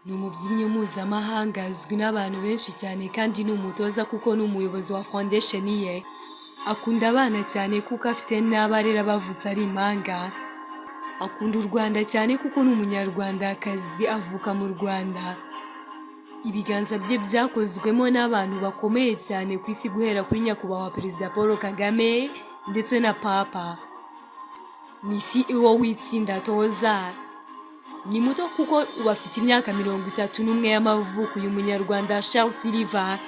Ni umubyinnyi mpuzamahanga azwi n'abantu benshi cyane kandi ni umutoza kuko ni umuyobozi wa foundation ye. Akunda abana cyane kuko afite n'abarera bavutse ari impanga. Akunda u Rwanda cyane kuko ni umunyarwandakazi avuka mu Rwanda. Ibiganza bye byakozwemo n'abantu bakomeye cyane ku isi guhera kuri nyakubahwa Perezida Paul Kagame ndetse na Papa. Ni CEO w'itsinda atoza. Ni muto kuko ubu afite imyaka 31 y'amavuko. Uyu munyarwanda Charles Silver.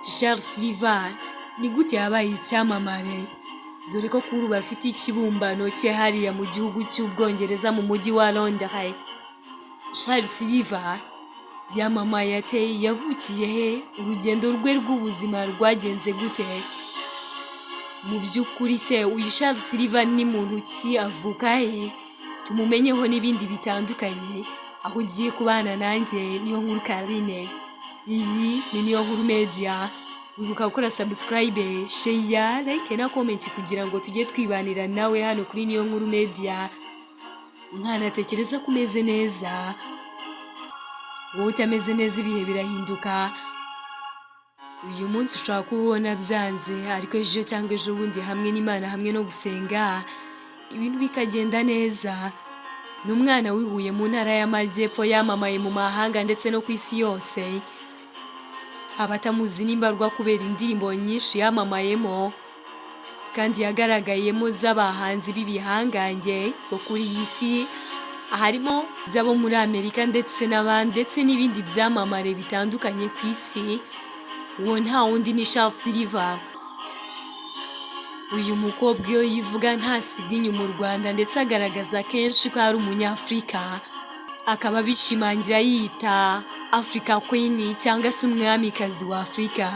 Charles Silver ni gute yabaye icyamamare? Dore ko kuri ubu afite ikibumbano cye hariya mu gihugu cy'Ubwongereza mu mujyi wa Londres. Charles Silver yamamaye ate? Yavukiye he? Urugendo rwe rw'ubuzima rwagenze gute? Mu by'ukuri se uyu Charles Silver ni muntu ki? Avuka he? Tumumenyeho n'ibindi bitandukanye. Aho ugiye kubana nanjye Niyonkuru Carine. Iyi ni Niyonkuru Media. Wibuka gukora subscribe, share, like na comment kugira ngo tujye twibanira nawe hano kuri Niyonkuru Media. Nkanatekereza ko umeze neza. Wowe utameze neza ibihe birahinduka. Uyu munsi ushobora kubona byanze, ariko ejo cyangwa ejo bundi hamwe n'Imana hamwe no gusenga ibintu bikagenda neza. Ni umwana wihuye mu ntara y'Amajyepfo, yamamaye mu mahanga ndetse no ku isi yose. Abatamuzi n'imbarwa kubera indirimbo nyinshi yamamayemo kandi yagaragayemo z'abahanzi b'ibihangange bo kuri iyi si, harimo z'abo muri Amerika ndetse n'ibindi byamamare bitandukanye ku isi. Uwo nta wundi ni Charles Silver. Uyu mukobwa iyo yivuga ntasiga inyuma u Rwanda ndetse agaragaza kenshi ko ari umunyafurika. Akaba bishimangira yita Africa Queen cyangwa se umwamikazi wa Afrika.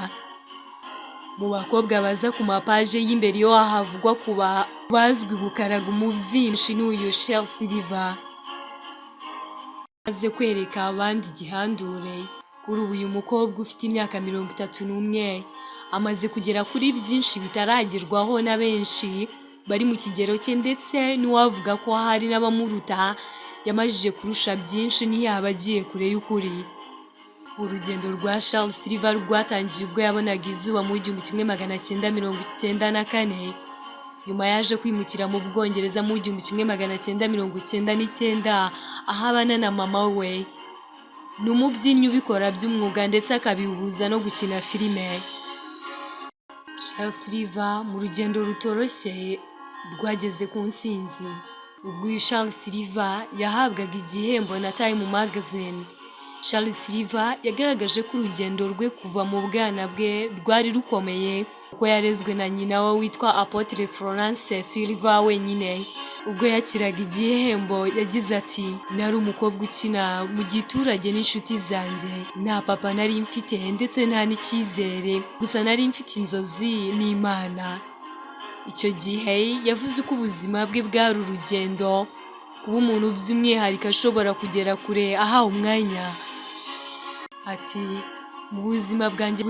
Mu bakobwa baza ku mapaje y'imbere yo havugwa kuba bazwi gukaraga umubyinshi n'uyu Charles Silver. Maze kwereka abandi igihandure. Kuri ubu uyu mukobwa ufite imyaka 31 amaze kugera kuri byinshi bitaragerwaho na benshi bari mu kigero cye, ndetse n'uwavuga ko hari n'abamuruta yamajije kurusha byinshi ntiyaba agiye kure y'ukuri. Urugendo rwa Charles Silver rwatangiye ubwo yabonaga izuba mu 1994. Nyuma yaje kwimukira mu Bwongereza mu 1999 aho abana na mama we. Ni umubyinnyi ubikora by'umwuga ndetse akabihuza no gukina filime. Charles Silver mu rugendo rutoroshye rwageze ku ntsinzi. Ubwo uyu Charles Silver yahabwaga igihembo na Time Magazine. Charles Silver yagaragaje ko urugendo rwe kuva mu bwana bwe rwari rukomeye, kuko yarezwe na nyina we witwa Apotre Florence Silver wenyine. Ubwo yakiraga igihembo yagize ati, nari umukobwa ukina mu giturage n'inshuti zanjye, nta papa nari mfite ndetse nta n'icyizere, gusa nari mfite inzozi n'Imana. Icyo gihe yavuze uko ubuzima bwe bwari urugendo, kuba umuntu by'umwihariko ashobora kugera kure ahawe umwanya. Ati, mu buzima bwanjye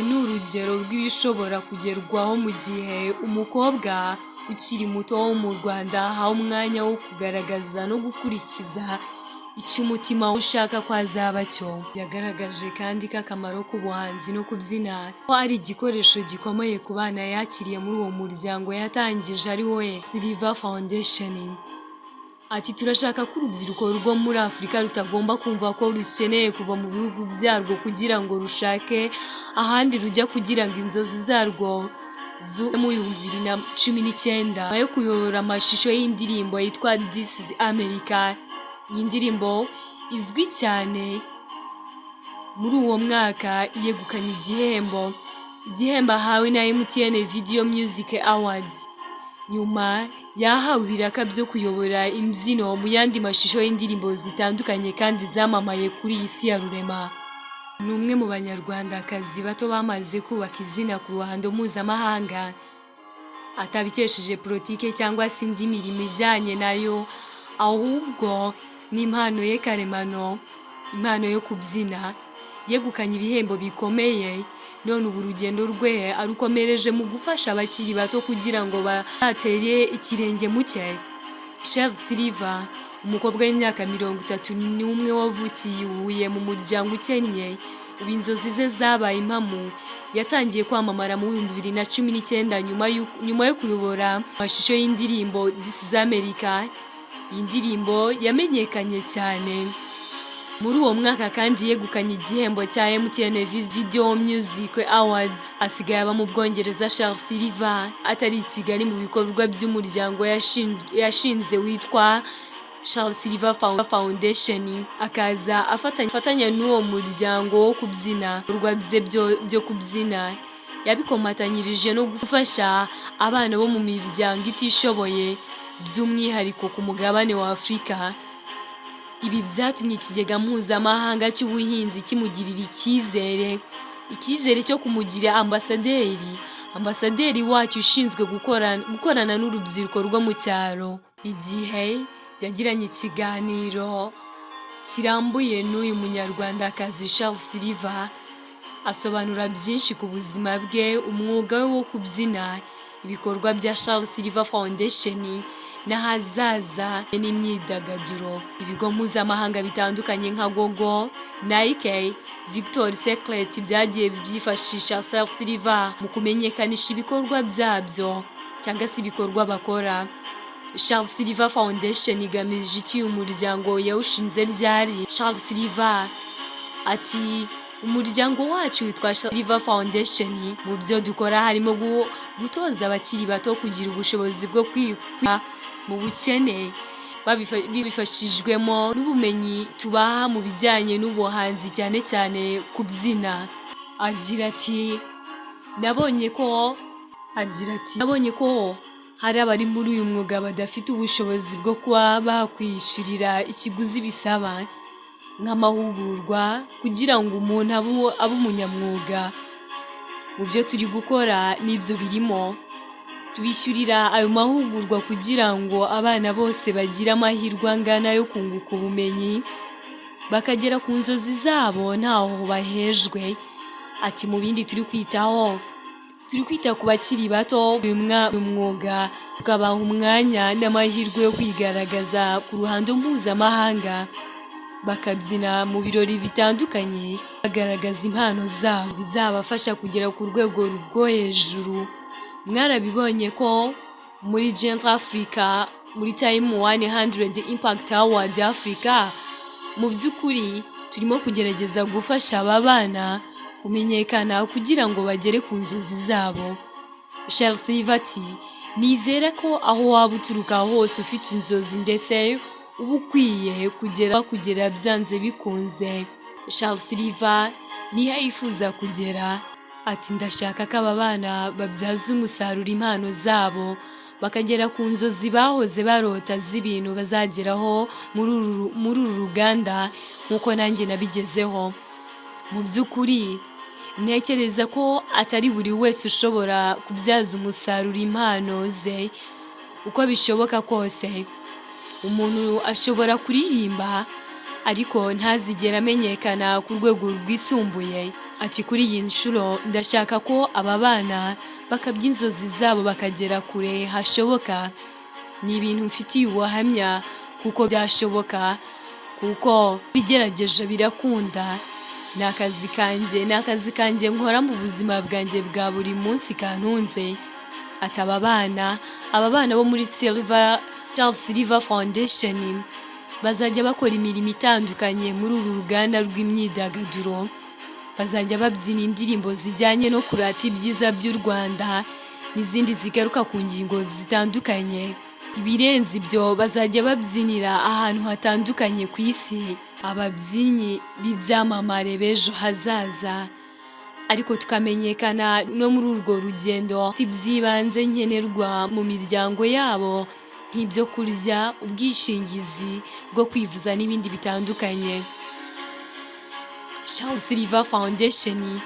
ni urugero rw'ibishobora kugerwaho mu gihe umukobwa ukiri muto wo mu Rwanda ahawe umwanya wo kugaragaza no gukurikiza icyo umutima ushaka ko azaba cyo. Yagaragaje kandi ko akamaro k'ubuhanzi no kubyina ko ari igikoresho gikomeye ku bana yakiriye muri uwo muryango yatangije ari we Silver Foundation. Ati, turashaka ko urubyiruko rwo muri Afurika rutagomba kumva ko rukeneye kuva mu bihugu byarwo kugira ngo rushake ahandi rujya, kugira ngo inzozi zarwo mu 2019 yo kuyobora amashusho y'indirimbo yitwa This is America. Iyi ndirimbo izwi cyane muri uwo mwaka yegukanye igihembo ahawe na MTN Video Music Awards. Nyuma yahawe ibiraka byo kuyobora imbyino mu yandi mashusho y'indirimbo zitandukanye kandi zamamaye kuri iyi si ya rurema. Ni umwe mu banyarwandakazi bato bamaze kubaka izina ku ruhando mpuzamahanga, atabikesheje politike cyangwa se indi mirimo ijyanye nayo, ahubwo n'impano ye karemano, impano yo kubyina. Yegukanye ibihembo bikomeye, none ubu urugendo rwe arukomereje mu gufasha abakiri bato kugira ngo batere ikirenge mu cye. Charles Silver umukobwa w'imyaka 31 wavukiye i Huye mu muryango ukennye. Ubu inzozi ze zabaye impamo. Yatangiye kwamamara mu 2019 nyuma yo kuyobora amashusho y'indirimbo This is America. Iyi ndirimbo yamenyekanye cyane. Muri uwo mwaka kandi yegukanye igihembo cya MTN Video Music Awards. Asigaye aba mu Bwongereza. Charles Silver atari i Kigali mu bikorwa by'umuryango yashinze witwa Charles Silver Foundation, akaza afatanya n'uwo muryango wo kubyina. Ibikorwa byo kubyina yabikomatanyirije no gufasha abana bo mu miryango itishoboye, by'umwihariko ku mugabane wa Afurika. Ibi byatumye ikigega mpuzamahanga cy'ubuhinzi kimugirira icyizere cyo kumugira ambasaderi wacyo ushinzwe gukorana n'urubyiruko rwo mu cyaro. Igihe yagiranye ikiganiro kirambuye n'uyu munyarwandakazi Charles Silver, asobanura byinshi ku buzima bwe, umwuga we wo kubyina, ibikorwa bya Charles Silver Foundation n'ahazaza n'imyidagaduro. Ibigo mpuzamahanga bitandukanye nka Google, Nike, Victoria's Secret byagiye byifashisha Charles Silver mu kumenyekanisha ibikorwa byabyo cyangwa se ibikorwa bakora. Charles Silver Foundation igamije iki? Umuryango yawushinze ryari? Charles Silver ati umuryango wacu witwa Silver Foundation. Mu byo dukora harimo gutoza abakiri bato kugira ubushobozi bwo kwikura mu bukene, babifashijwemo n'ubumenyi tubaha mu bijyanye n'ubuhanzi, cyane cyane kubyina. Agira ati nabonye ko hari abari muri uyu mwuga badafite ubushobozi bwo kuba bakwishyurira ikiguzi bisaba nk'amahugurwa kugira ngo umuntu abe umunyamwuga. Mu byo turi gukora n'ibyo birimo, tubishyurira ayo mahugurwa kugira ngo abana bose bagire amahirwe angana yo kunguka ubumenyi, bakagera ku nzozi zabo ntaho bahejwe. Ati mu bindi turi kwita ku bakiri bato, uyu mwuga tukabaha umwanya n'amahirwe yo kwigaragaza ku ruhando mpuzamahanga, bakabyina mu birori bitandukanye bagaragaza impano zabo, bizabafasha kugera ku rwego rwo hejuru. Mwarabibonye ko muri Gent Africa, muri Time 100 Impact Award Africa, mu by'ukuri turimo kugerageza gufasha aba bana kumenyekana kugira ngo bagere ku nzozi zabo. Charles Silver ati nizera ko aho waba uturuka hose ufite inzozi ndetse uba ukwiye kugera byanze bikunze. Charles Silver niho yifuza kugera. Ati ndashaka ko aba bana babyaza umusaruro impano zabo, bakagera ku nzozi bahoze barota z'ibintu bazageraho muri uru ruganda nk'uko nanjye nabigezeho. Mu by'ukuri ntekereza ko atari buri wese ushobora kubyaza umusaruro impano ze uko bishoboka kose. Umuntu ashobora kuririmba ariko ntazigera amenyekana ku rwego rwisumbuye. Ati kuri iyi nshuro ndashaka ko aba bana bakabya inzozi zabo bakagera kure hashoboka. Ni ibintu mfitiye ubuhamya kuko byashoboka, kuko bigerageje birakunda. Ni akazi kanjye nkora mu buzima bwanjye bwa buri munsi kantunze. Ati aba bana bo muri Charles Silver Foundation bazajya bakora imirimo itandukanye muri uru ruganda rw'imyidagaduro. Bazajya babyina indirimbo zijyanye no kurata ibyiza by'u Rwanda n'izindi zigaruka ku ngingo zitandukanye. Ibirenze ibyo bazajya babyinira ahantu hatandukanye ku isi, ababyinnyi b'ibyamamare b'ejo hazaza, ariko tukamenyekana no muri urwo rugendo by'ibanze nkenerwa mu miryango yabo, nk'ibyo kurya, ubwishingizi bwo kwivuza n'ibindi bitandukanye. Charles Silver Foundation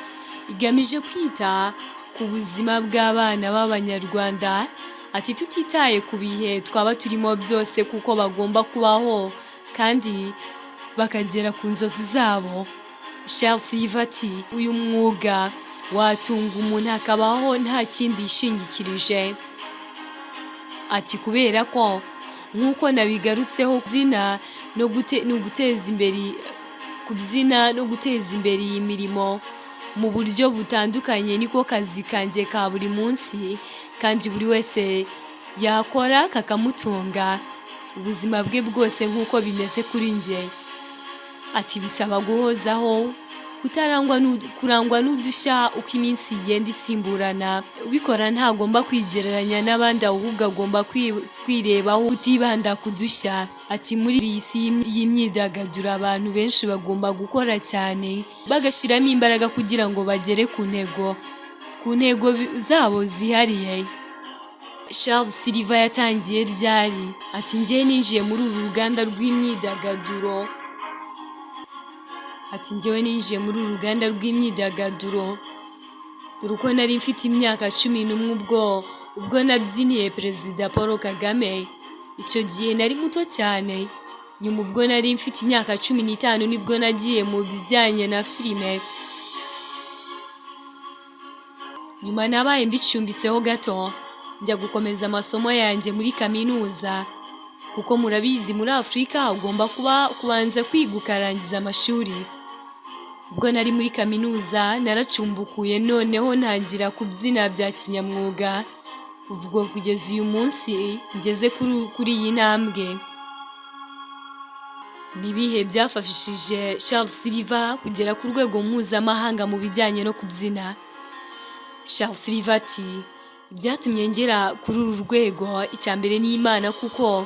igamije kwita ku buzima bw'abana b'Abanyarwanda. Ati tutitaye ku bihe twaba turimo byose, kuko bagomba kubaho kandi bakagera ku nzozi zabo. Charles Silver ati uyu mwuga watunga umuntu akabaho nta kindi yishingikirije. Ati kubera ko nk'uko nabigarutseho kubyina no guteza imbere iyi mirimo mu buryo butandukanye niko kazi kanjye ka buri munsi, kandi buri wese yakora kakamutunga ubuzima bwe bwose nk'uko bimeze kuri njye. Ati bisaba guhozaho, kurangwa n'udushya uko iminsi igenda isimburana. Ubikora ntagomba kwigereranya n'abandi, ahubwo agomba kwirebaho utibanda ku dushya. Ati muri iyi si y'imyidagaduro abantu benshi bagomba gukora cyane, bagashyiramo imbaraga kugira ngo bagere ku ntego zabo zihariye. Charles Silver yatangiye ryari? Ati njye ninjiye muri uru ruganda rw'imyidagaduro. Dore uko nari mfite imyaka 11 ubwo nabyiniye Perezida Paul Kagame. Icyo gihe nari muto cyane. Nyuma ubwo nari mfite imyaka 15 nibwo nagiye mu bijyanye na filime. Nyuma nabaye mbicumbitseho gato, njya gukomeza amasomo yanjye muri kaminuza, kuko murabizi muri Afurika ugomba kubanza kwiga ukarangiza amashuri. Ubwo nari muri kaminuza naracumbukuye, noneho ntangira kubyina bya kinyamwuga. Ubwo kugeza uyu munsi ngeze kuri iyi ntambwe. Nibihe byafashije Charles Silver kugera ku rwego mpuzamahanga mu bijyanye no kubyina? Charles Silver ati ibyatumye ngera kuri uru rwego, icya mbere ni Imana, kuko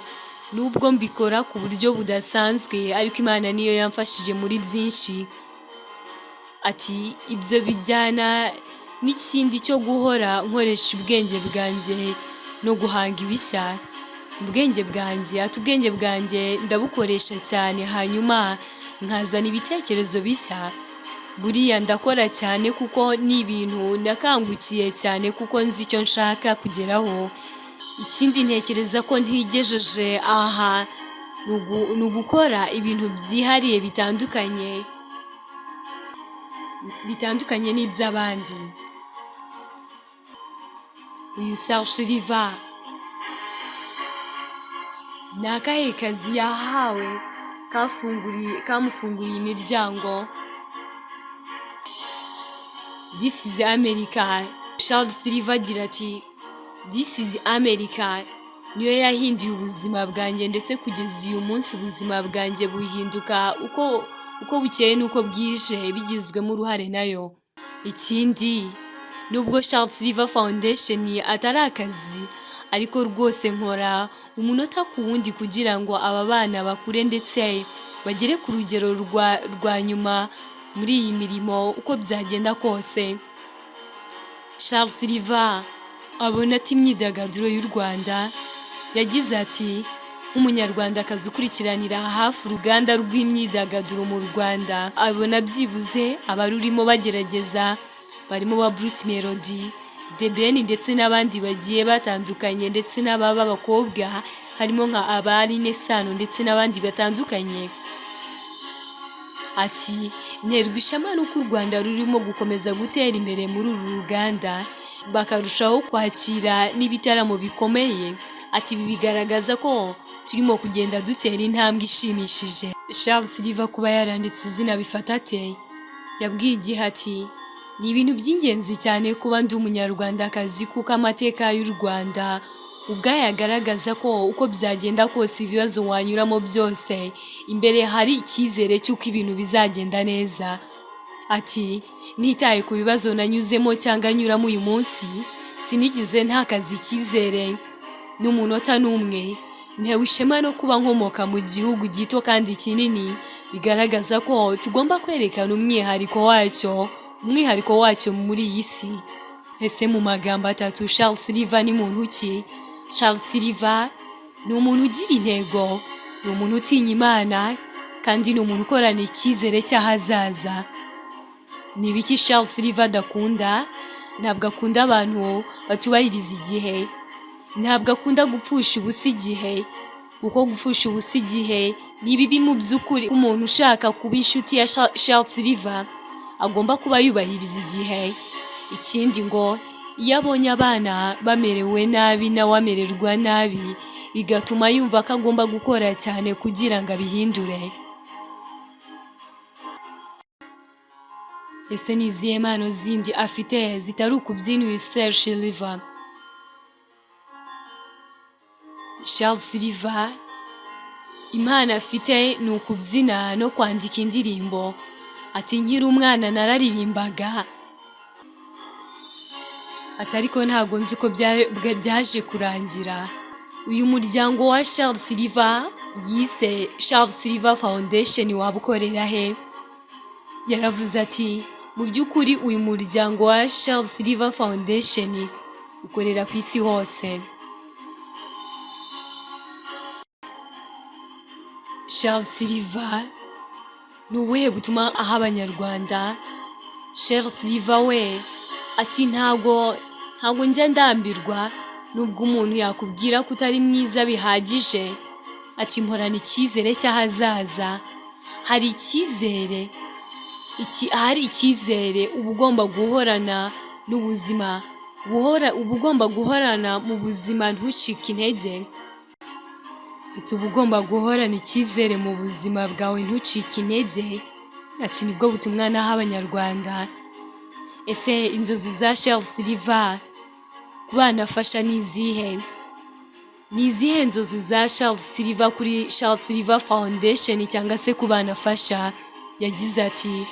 nubwo mbikora ku buryo budasanzwe ariko Imana niyo yamfashije muri byinshi. Ati ibyo bijyana n'ikindi cyo guhora nkoresha ubwenge bwanjye no guhanga ibishya. Ubwenge bwanjye ndabukoresha cyane, hanyuma nkazana ibitekerezo bishya. Buriya ndakora cyane kuko ni ibintu nakangukiye cyane, kuko nzi icyo nshaka kugeraho. Ikindi ntekereza ko ntigejeje aha ni ugukora ibintu byihariye bitandukanye n'iby'abandi. Uyu Charles Silver ni akahe kazi yahawe kamufunguriye imiryango? This is America. Charles Silver agira ati This is America niyo yahinduye ubuzima bwanjye, ndetse kugeza uyu munsi ubuzima bwanjye buhinduka uko bukeye n'uko bwije, bigizwemo uruhare nayo. Ikindi, nubwo Charles Silver Foundation atari akazi, ariko rwose nkora umunota ku wundi kugira ngo aba bana bakure ndetse bagere ku rugero rwa nyuma muri iyi mirimo uko byagenda kose. Charles Silver abona ati imyidagaduro y'u Rwanda, yagize ati nk'umunyarwandakazi ukurikiranira hafi uruganda rw'imyidagaduro mu Rwanda, abona byibuze abarurimo bagerageza barimo ba Bruce Melody, The Ben ndetse n'abandi bagiye batandukanye, ndetse n'ababa abakobwa harimo nka Abaline Sano ndetse n'abandi batandukanye. Ati nterwa ishema n'uko u Rwanda rurimo gukomeza gutera imbere muri uru ruganda, bakarushaho kwakira n'ibitaramo bikomeye. Ati ibi bigaragaza ko turimo kugenda dutera intambwe ishimishije. Charles Silver kuba yaranditse izina bifata ate? Yabwiye igihe ati ni ibintu by'ingenzi cyane kuba ndi umunyarwandakazi, kuko amateka y'u Rwanda ubwayo agaragaza ko uko byagenda kose ibibazo wanyuramo byose, imbere hari icyizere cy'uko ibintu bizagenda neza. Ati nitaye ku bibazo nanyuzemo cyangwa nyuramo uyu munsi, sinigize ntakazi icyizere n'umunota n'umwe. Ntewe ishema no kuba nkomoka mu gihugu gito kandi kinini, bigaragaza ko tugomba kwerekana umwihariko wacyo muri iyi si. Ese mu magambo atatu Charles Silver ni muntu ki? Charles Silver ni umuntu ugira intego, ni umuntu utinya Imana, kandi ni umuntu ukorana icyizere cy'ahazaza. Ni ibiki Charles Silver adakunda? Ntabwo akunda abantu batubahiriza igihe, ntabwo akunda gupfusha ubusa igihe, kuko gupfusha ubusa igihe ni bibi mu by'ukuri. Umuntu ushaka kuba inshuti ya Charles Silver agomba kuba yubahiriza igihe. Ikindi ngo iyo abonye abana bamerewe nabi nawe amererwa nabi, bigatuma yumva ko agomba gukora cyane kugira ngo abihindure. Ese ni izihe mpano zindi afite zitari ukubyina uyu Charles Silver? Charles Silver impano afite ni ukubyina no kwandika indirimbo. Ati nkiri umwana nararirimbaga, ati ariko ntabwo nzi ko byaje kurangira. Uyu muryango wa Charles Silver yise Charles Silver Foundation waba ukorera he? Yaravuze ati mu by'ukuri uyu muryango wa Charles Silver Foundation ukorera ku isi hose. Charles Silver ni ubuhe butuma aha abanyarwanda? Charles Silver we ati ntabwo njya ndambirwa nubwo umuntu yakubwira ko utari mwiza bihagije. Ati mporana icyizere cy'ahazaza. Hari icyizere, ahari icyizere uba ugomba guhorana n'ubuzima, uba ugomba guhorana mu buzima ntucike intege. Ati uba ugomba guhorana icyizere mu buzima bwawe ntucike intege. Ati nibwo butumwa naha abanyarwanda. Ese inzozi za Charles Silver ku bana afasha ni izihe? Ni izihe inzozi za Charles Silver kuri Charles Silver Foundation cyangwa se ku bana afasha? Yagize ati,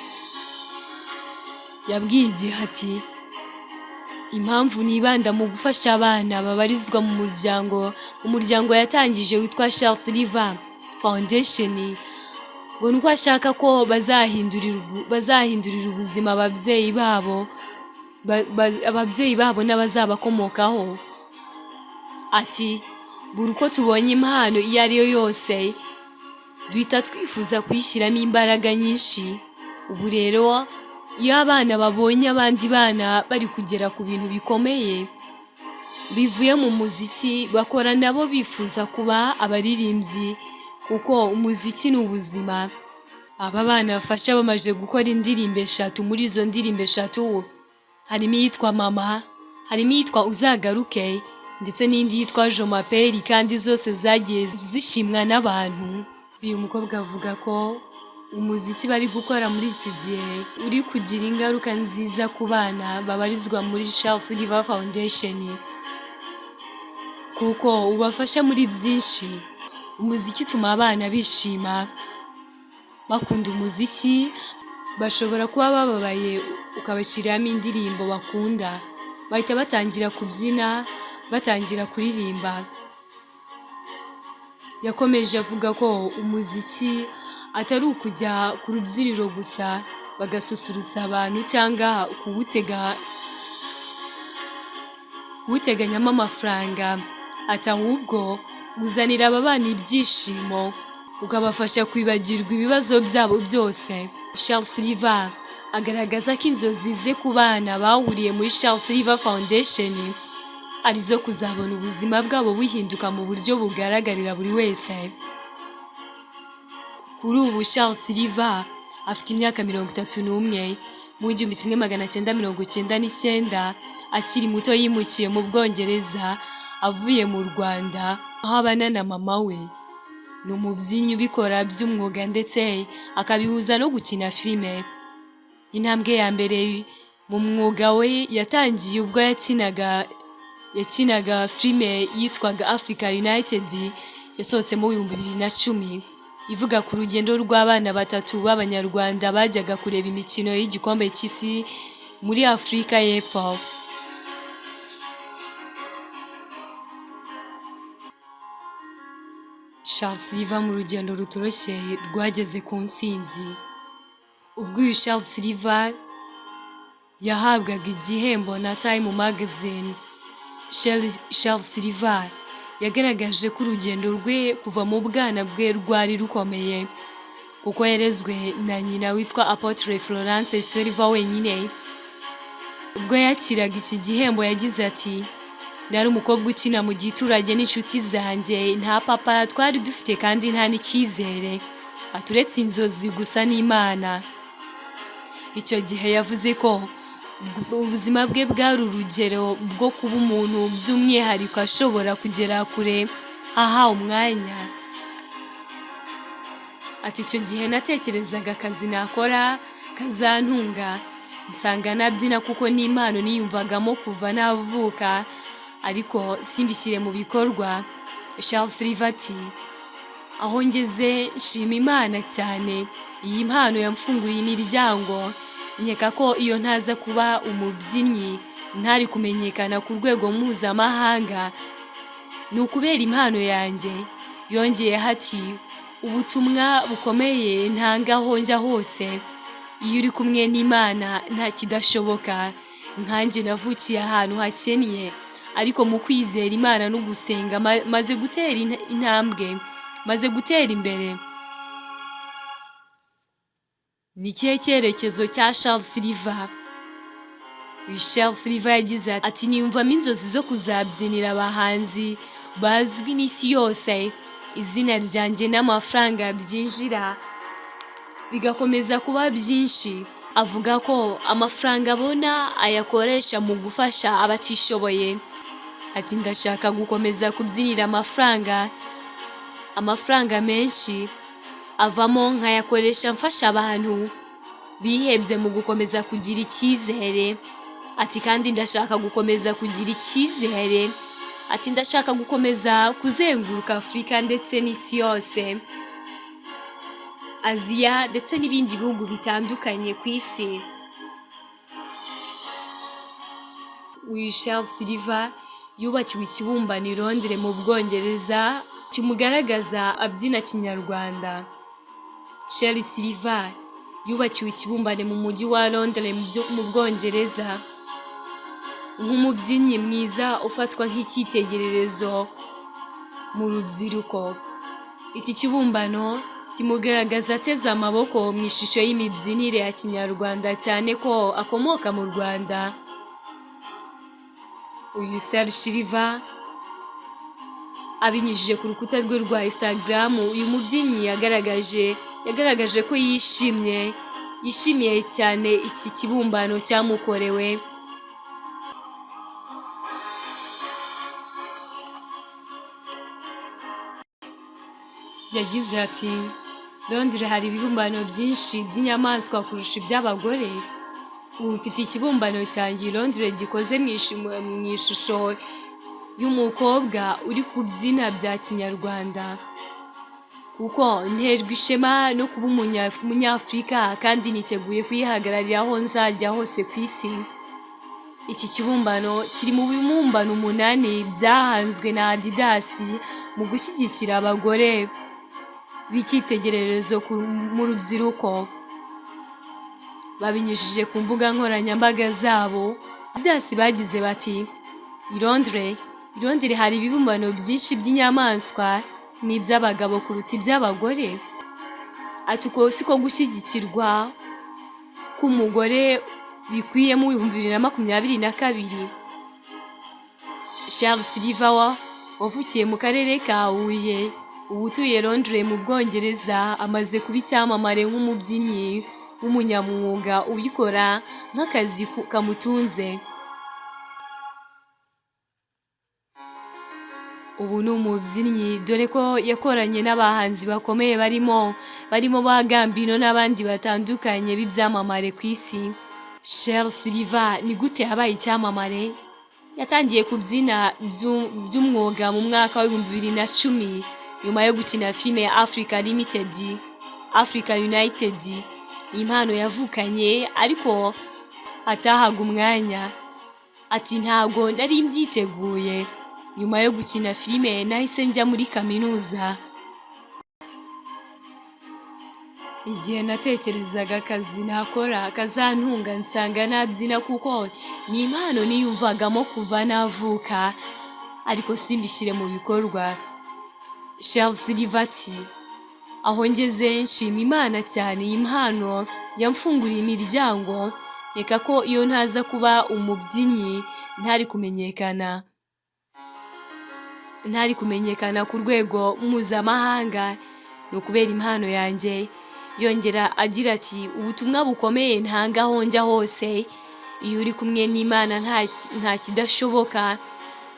yabwiye igihe ati impamvu nibanda mu gufasha abana babarizwa mu muryango yatangije witwa Charles Silver Foundation ngo nuko ashaka ko bazahindurira ubuzima ababyeyi babo n'abazabakomokaho. Ati buri uko tubonye impano iyo ari yo yose duhita twifuza kuyishyiramo imbaraga nyinshi. Ubu rero iyo abana babonye abandi bana bari kugera ku bintu bikomeye bivuye mu muziki, bakora nabo bifuza kuba abaririmbyi kuko umuziki ni ubuzima. Aba bana bafasha bamaze gukora indirimbo 3. Muri izo ndirimbo 3 harimo iyitwa Mama, harimo iyitwa Uzagaruke ndetse n'indi yitwa Je m'appelle, kandi zose zagiye zishimwa n'abantu. Uyu mukobwa avuga ko umuziki bari gukora muri iki gihe uri kugira ingaruka nziza ku bana babarizwa muri Charles Silver Foundation kuko ubafasha muri byinshi. Umuziki utuma abana bishima, bakunda umuziki, bashobora kuba bababaye ukabashyiramo indirimbo bakunda, bahita batangira kubyina, batangira kuririmba. Yakomeje avuga ko umuziki atari ukujya ku rubyiniro gusa bagasusurutsa abantu cyangwa kuwuteganyamo amafaranga. Ati ahubwo uzanira aba bana ibyishimo, ukabafasha kwibagirwa ibibazo byabo byose. Charles Silver agaragaza ko inzozi ze ku bana bahuriye muri Charles Silver Foundation arizo kuzabona ubuzima bwabo buhinduka mu buryo bugaragarira buri wese. Kuri ubu Charles Silver afite imyaka 31 mu 1999 akiri muto yimukiye mu Bwongereza avuye mu Rwanda aho abana na mama we. Ni umubyinnyi ubikora by'umwuga ndetse akabihuza no gukina filime. Intambwe ya mbere mu mwuga we yatangiye ubwo yakinaga filime yitwaga Africa United yasohotse mu 2010 ivuga ku rugendo rw'abana 3 b'Abanyarwanda bajyaga kureba imikino y'igikombe cy'isi muri Afurika y'Epfo. Charles Silver mu rugendo rutoroshye rwageze ku ntsinzi. Ubwo uyu Charles Silver yahabwaga igihembo na Time Magazine, Charles Silver yagaragaje ko urugendo rwe kuva mu bwana bwe rwari rukomeye kuko yarezwe na nyina witwa Apotre Florence Silver wenyine. Ubwo yakiraga iki gihembo yagize ati, nari umukobwa ukina mu giturage n'inshuti zanjye, nta papa twari dufite kandi nta n'icyizere, aturetse inzozi gusa n'Imana. Icyo gihe yavuze ko ubuzima bwe bwari urugero bwo kuba umuntu by'umwihariko ashobora kugera kure ahawe umwanya. Ati icyo gihe natekerezaga akazi nakora kazantunga, nsanga nabyina kuko n'impano niyumvagamo kuva navuka, ariko simbishyire mu bikorwa. Charles Silver ati aho ngeze nshima Imana cyane, iyi mpano yamfunguriye imiryango. Nkeka ko iyo ntaza kuba umubyinnyi ntari kumenyekana ku rwego mpuzamahanga. Ni ukubera impano yanjye. Yongeyeho ati ubutumwa bukomeye ntanga aho njya hose. Iyo uri kumwe n'Imana nta kidashoboka. Nkanjye navukiye ahantu hakennye, ariko mu kwizera Imana no gusenga maze gutera intambwe, maze gutera imbere. Ni ikihe cyerekezo cya Charles Silver? Charles Silver yagize ati niyumvamo inzozi zo kuzabyinira abahanzi bazwi n'isi yose, izina ryanjye n'amafaranga byinjira bigakomeza kuba byinshi. Avuga ko amafaranga abona ayakoresha mu gufasha abatishoboye. Ati ndashaka gukomeza kubyinira amafaranga menshi avamo nkayakoresha mfasha abantu bihebye mu gukomeza kugira icyizere. Ati kandi ndashaka gukomeza kugira icyizere. Ati ndashaka gukomeza kuzenguruka Afurika ndetse n'isi yose, Aziya ndetse n'ibindi bihugu bitandukanye ku isi. Uyu Charles Silver yubakiwe ikibumbano i Londres mu Bwongereza kimugaragaza abyina kinyarwanda. Charles Silver yubakiwe ikibumbano mu mujyi wa Londres mu Bwongereza nk'umubyinnyi mwiza ufatwa nk'icyitegererezo mu rubyiruko. Iki kibumbano kimugaragaza ateze amaboko mu ishusho y'imibyinire ya kinyarwanda, cyane ko akomoka mu Rwanda. Uyu Charles Silver abinyujije ku rukuta rwe rwa Instagram, uyu mubyinnyi yagaragaje ko yishimiye cyane iki kibumbano cyamukorewe. Yagize ati Londres hari ibibumbano byinshi by'inyamaswa kurusha iby'abagore. Ubu mfite ikibumbano cyanjye i Londres gikoze mu ishusho y'umukobwa uri kubyina bya kinyarwanda, kuko nterwa ishema no kuba umunyafurika kandi niteguye kuyihagararira aho nzajya hose ku isi. Iki kibumbano kiri mu bibumbano 8 byahanzwe na Adidas mu gushyigikira abagore b'icyitegererezo mu rubyiruko. Babinyujije ku mbuga nkoranyambaga zabo. Adidas bagize bati i Londres hari ibibumbano byinshi by'inyamaswa n'iby'abagabo kuruta iby'abagore. Ati uko siko gushyigikirwa k'umugore bikwiye mu 2022. Charles Silver wavukiye mu karere ka Huye, ubu utuye Londres mu Bwongereza, amaze kuba icyamamare nk'umubyinnyi w'umunyamwuga ubikora nk'akazi kamutunze. Ubu ni umubyinnyi dore ko yakoranye n'abahanzi bakomeye barimo ba Gambino n'abandi batandukanye b'ibyamamare ku isi. Charles Silver ni gute yabaye icyamamare? Yatangiye kubyina by'umwuga mu mwaka wa 2010 nyuma yo gukina filime ya Africa United. Ni impano yavukanye ariko atahaga umwanya. Ati ntabwo nari mbyiteguye. Nyuma yo gukina filime nahise njya muri kaminuza. Igihe natekerezaga akazi nakora kazantunga, nsanga nabyina kuko ni impano niyumvagamo kuva navuka, ariko simbishyire mu bikorwa. Charles Silver ati aho ngeze nshima Imana cyane, iyi mpano yamfunguriye imiryango. Nkeka ko iyo ntaza kuba umubyinnyi ntari kumenyekana ku rwego mpuzamahanga. Ni ukubera impano yanjye. Yongera agira ati ubutumwa bukomeye ntanga aho njya hose. Iyo uri kumwe n'Imana nta kidashoboka.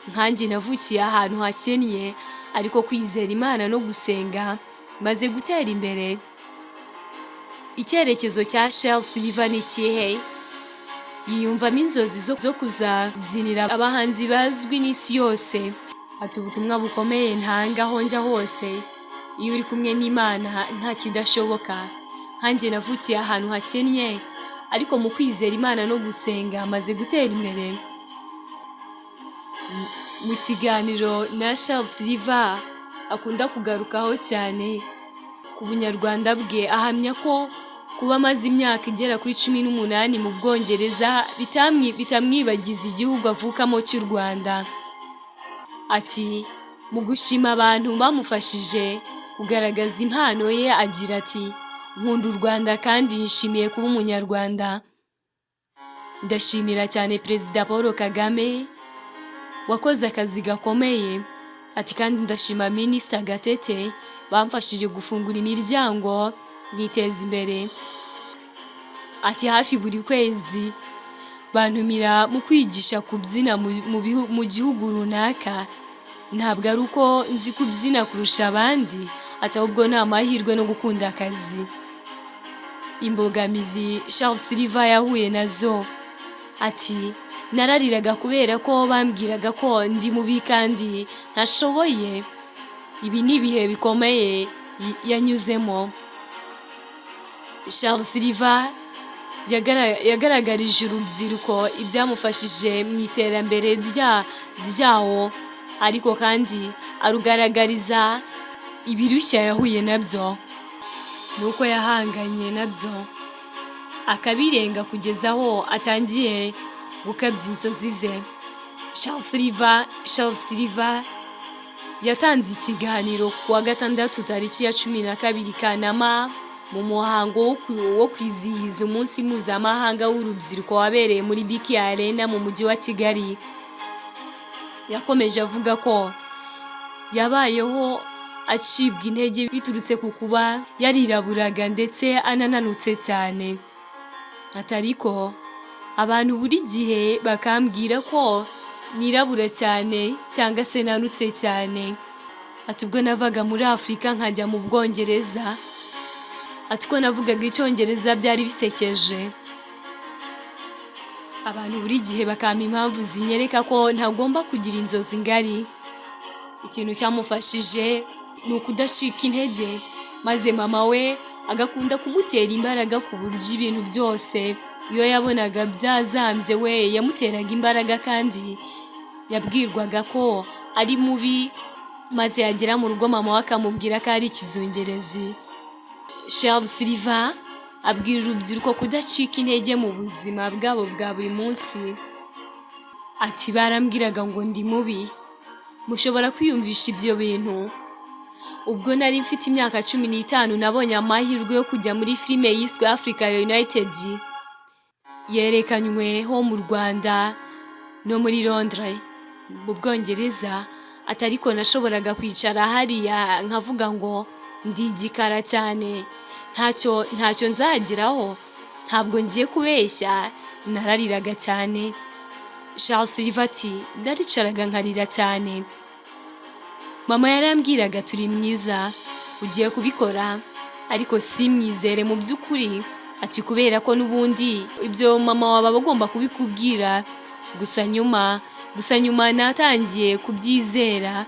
Nkanjye navukiye ahantu hakennye, ariko kwizera Imana no gusenga maze gutera imbere. Icyerekezo cya Charles Silver ni ikihe? Yiyumvamo inzozi zo kuzabyinira abahanzi bazwi n'isi yose. Ati ubutumwa bukomeye ntanga aho njya hose, iyo uri kumwe n'Imana nta kidashoboka. Nkanjye navukiye ahantu hakennye, ariko mu kwizera Imana no gusenga maze gutera imbere. Mu kiganiro na Charles Silver akunda kugarukaho cyane ku bunyarwanda bwe, ahamya ko kuba amaze imyaka igera kuri 18 mu Bwongereza bitamwibagiza igihugu avukamo cy'u Rwanda. Ati mu gushima abantu bamufashije kugaragaza impano ye, agira ati nkunda u Rwanda kandi nishimiye kuba umunyarwanda. Ndashimira cyane Perezida Paul Kagame wakoze akazi gakomeye. Ati kandi ndashima Minisita Gatete bamfashije gufungura imiryango niteza imbere. Ati hafi buri kwezi bantumira mu kwigisha kubyina mu gihugu runaka. Ntabwo ari uko nzi kubyina kurusha abandi, ati ahubwo ni amahirwe no gukunda akazi. Imbogamizi Charles Silver yahuye nazo, ati narariraga kubera ko bambwiraga ko ndi mubi kandi ntashoboye. Ibi ni ibihe bikomeye yanyuzemo. Charles Silver yagaragarije urubyiruko ibyamufashije mu iterambere ryawo, ariko kandi arugaragariza ibirushya yahuye nabyo, nuko yahanganye nabyo akabirenga kugeza aho atangiye gukabya inzozi ze. Charles Silver yatanze ikiganiro ku wa gatandatu tariki ya 12 Kanama mu muhango wo kwizihiza umunsi mpuzamahanga w'urubyiruko wabereye muri BK Arena mu mujyi wa Kigali. Yakomeje avuga ko yabayeho acibwa intege biturutse ku kuba yariraburaga ndetse anananutse cyane. Atariko abantu buri gihe bakambwira ko nirabura cyane cyangwa se nanutse cyane. Ati ubwo navaga muri Afurika nkajya mu Bwongereza, ati ko navugaga Icyongereza byari bisekeje. Abantu buri gihe bakampa impamvu zinyereka ko ntagomba kugira inzozi ngari. Ikintu cyamufashije ni ukudacika intege, maze mama we agakunda kumutera imbaraga ku buryo ibintu byose iyo yabonaga byazambye we yamuteraga imbaraga, kandi yabwirwaga ko ari mubi, maze yagera mu rugo mama we akamubwira ko ari ikizungerezi. Charles Silver abwira urubyiruko kudacika intege mu buzima bwabo bwa buri munsi. Ati barambwiraga ngo ndi mubi, mushobora kwiyumvisha ibyo bintu. Ubwo nari mfite imyaka 15 nabonye amahirwe yo kujya muri filime yiswe Africa United yerekanywe ho mu Rwanda no muri Londres mu Bwongereza. Atariko nashoboraga kwicara hariya nkavuga ngo ndi igikara cyane, ntacyo nzageraho, ntabwo ngiye kubeshya, narariraga cyane. Charles Silver ati naricaraga nkarira cyane. Mama yarambwiraga turi mwiza, ugiye kubikora, ariko simwizere mu by'ukuri. Ati kubera ko n'ubundi ibyo mama waba agomba kubikubwira, gusa nyuma natangiye kubyizera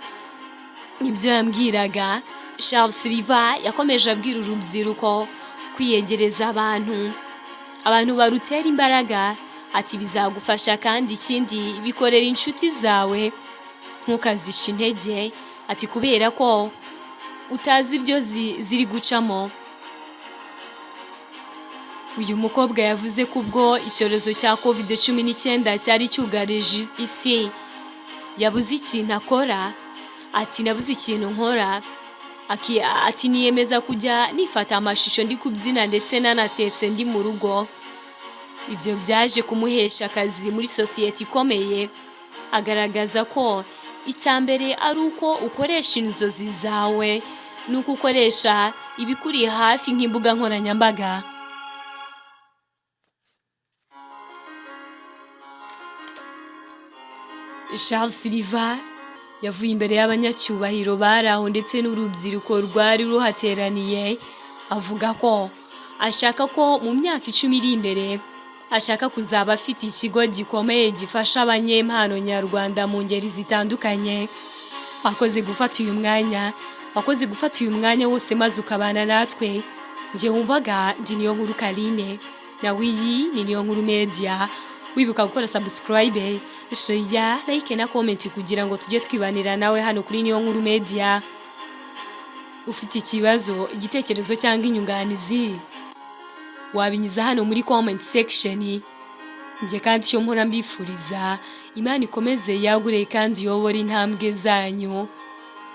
ibyo yambwiraga. Charles Silver yakomeje abwira urubyiruko kwiyegereza abantu barutera imbaraga. Ati bizagufasha, kandi ikindi bikorera inshuti zawe ntukazisha intege. Ati kubera ko utazi ibyo ziri gucamo. Uyu mukobwa yavuze ko ubwo icyorezo cya COVID-19 cyari cyugarije isi yabuze ikintu akora. Ati nabuze ikintu nkora. Ati niyemeza kujya nifata amashusho ndi kubyina ndetse nanatetse ndi mu rugo. Ibyo byaje kumuhesha akazi muri sosiyete ikomeye. Agaragaza ko icyambere ari uko ukoresha inzozi zawe, nuko ukoresha ibikuri hafi nk'imbuga nkoranyambaga. Charles Silver yavuye imbere y'abanyacyubahiro bari aho ndetse n'urubyiruko rwari ruhateraniye avuga ko ashaka ko mu myaka 10 iri imbere ashaka kuzaba afite ikigo gikomeye gifasha abanyempano nyarwanda mu ngeri zitandukanye. Wakoze gufata uyu mwanya wose maze ukabana natwe. Nje wumvaga ndi Niyonkuru Carine, nawe iyi ni Niyonkuru Media. Wibuka gukora subscribe, share, like na comment kugira ngo tujye twibanira nawe hano kuri Niyonkuru Media. Ufite ikibazo, igitekerezo cyangwa inyunganizi, wabinyuza hano muri comment section. Nje kandi cyo mpora mbifuriza Imana ikomeze yagure kandi yobora intambwe zanyu.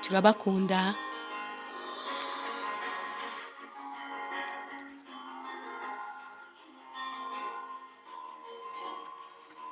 Turabakunda.